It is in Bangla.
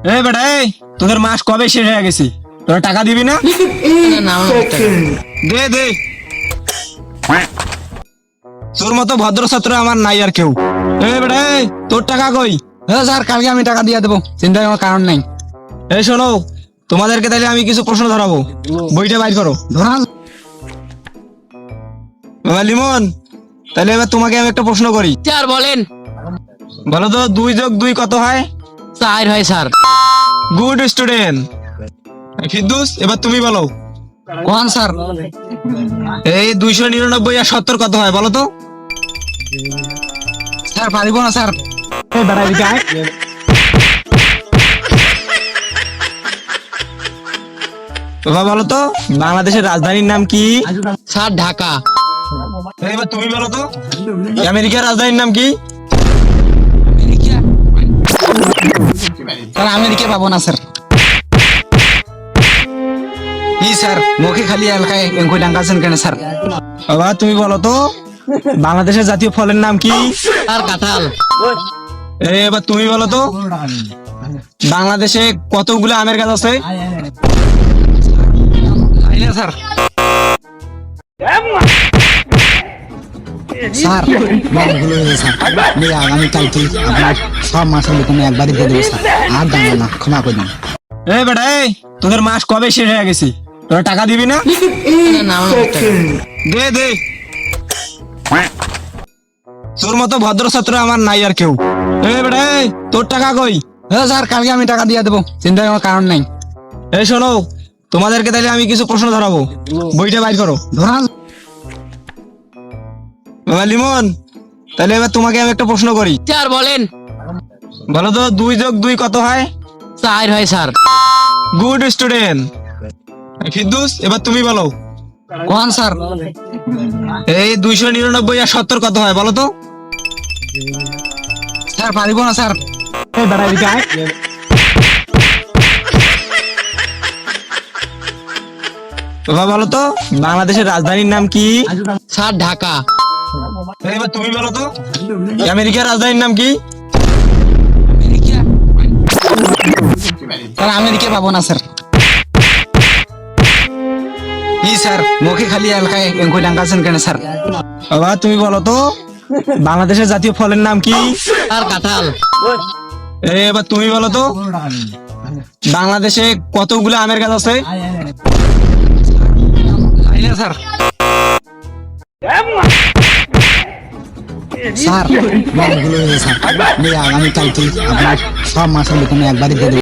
এই বেটা এই তোদের মাস কবে শেষ হয়ে গেছে? তোরা টাকা দিবি না? দে দে। তোর মতো ভদ্র ছাত্র আমার নাই আর কেউ। এই বেটা এই তোর টাকা কই? স্যার কালকে আমি টাকা দিয়ে দেবো, চিন্তার কোনো কারণ নাই। এই শোনো, তোমাদেরকে তাহলে আমি কিছু প্রশ্ন ধরাবো, বইটা বাইর করো। ধরান বাবা লিমন, তাহলে এবার তোমাকে আমি একটা প্রশ্ন করি। স্যার বলেন। বলো তো 2+2 কত হয়? 4 হয় স্যার। Good student. ফিরদৌস, এবার তুমি বলো। কোন স্যার? এই 299 আর 70 কত হয় বলো তো? স্যার পারিব না স্যার। এই বেটা এদিকে আয়। বাবা বলো তো বাংলাদেশের রাজধানীর নাম কি? স্যার ঢাকা। এবার তুমি বলো তো আমেরিকার রাজধানীর নাম কি? স্যার আমেরিকা পাবো না স্যার। ই স্যার মুখে খালি এলাকায় এঙ্কুই ডাঙ্গাছেন কেন স্যার? বাবা তুমি বলো তো বাংলাদেশের জাতীয় ফলের নাম কি? স্যার কাঁঠাল। এবার তুমি বলো তো বাংলাদেশে কতগুলো আমের গাছ আছে? স্যার স্যার ভুল হয়ে স্যার, আগামী কালকে আপনার সব মাসের বেতন একবারই দিয়ে দেবো স্যার, আর দাঁড়ানো না, ক্ষমা করে দিন। এই বেটা এই তোদের মাস কবে শেষ হয়ে গেছে? তোরা টাকা দিবি না? দে দে। তোর মতো ভদ্র ছাত্র আমার নাই আর কেউ। এই বেটা এই তোর টাকা কই? স্যার কালকে আমি টাকা দিয়ে দেবো, চিন্তার কোনো কারণ নাই। এই শোনো, তোমাদেরকে তাহলে আমি কিছু প্রশ্ন ধরাবো, বইটা বাইর করো। ধরান বাবা লিমন, তাহলে এবার তোমাকে আমি একটা প্রশ্ন করি। স্যার বলেন। বলো তো 2+2 কত হয়? 4 হয় স্যার। Good student. ফিরদৌস, এবার তুমি বলো। কোন স্যার? এই 299 আর 70 কত হয় বলো তো? স্যার পারিব না স্যার। এই বেটা এদিকে আয়। বাবা বলো তো বাংলাদেশের রাজধানীর নাম কি? স্যার ঢাকা। এবার তুমি বলো তো আমেরিকার রাজধানীর নাম কি? স্যার আমেরিকা পাবো না স্যার। ই স্যার মুখে খালি এলাকায় এঙ্কুই ডাঙ্গাছেন কেন স্যার? বাবা তুমি বলো তো বাংলাদেশের জাতীয় ফলের নাম কি? স্যার কাঁঠাল। এবার তুমি বলো তো বাংলাদেশে কতগুলো আমের গাছ আছে? স্যার স্যার ভুল হয়ে স্যার, আগামী কালকে আপনার সব মাসের বেতন একবারই দিয়ে দেবো।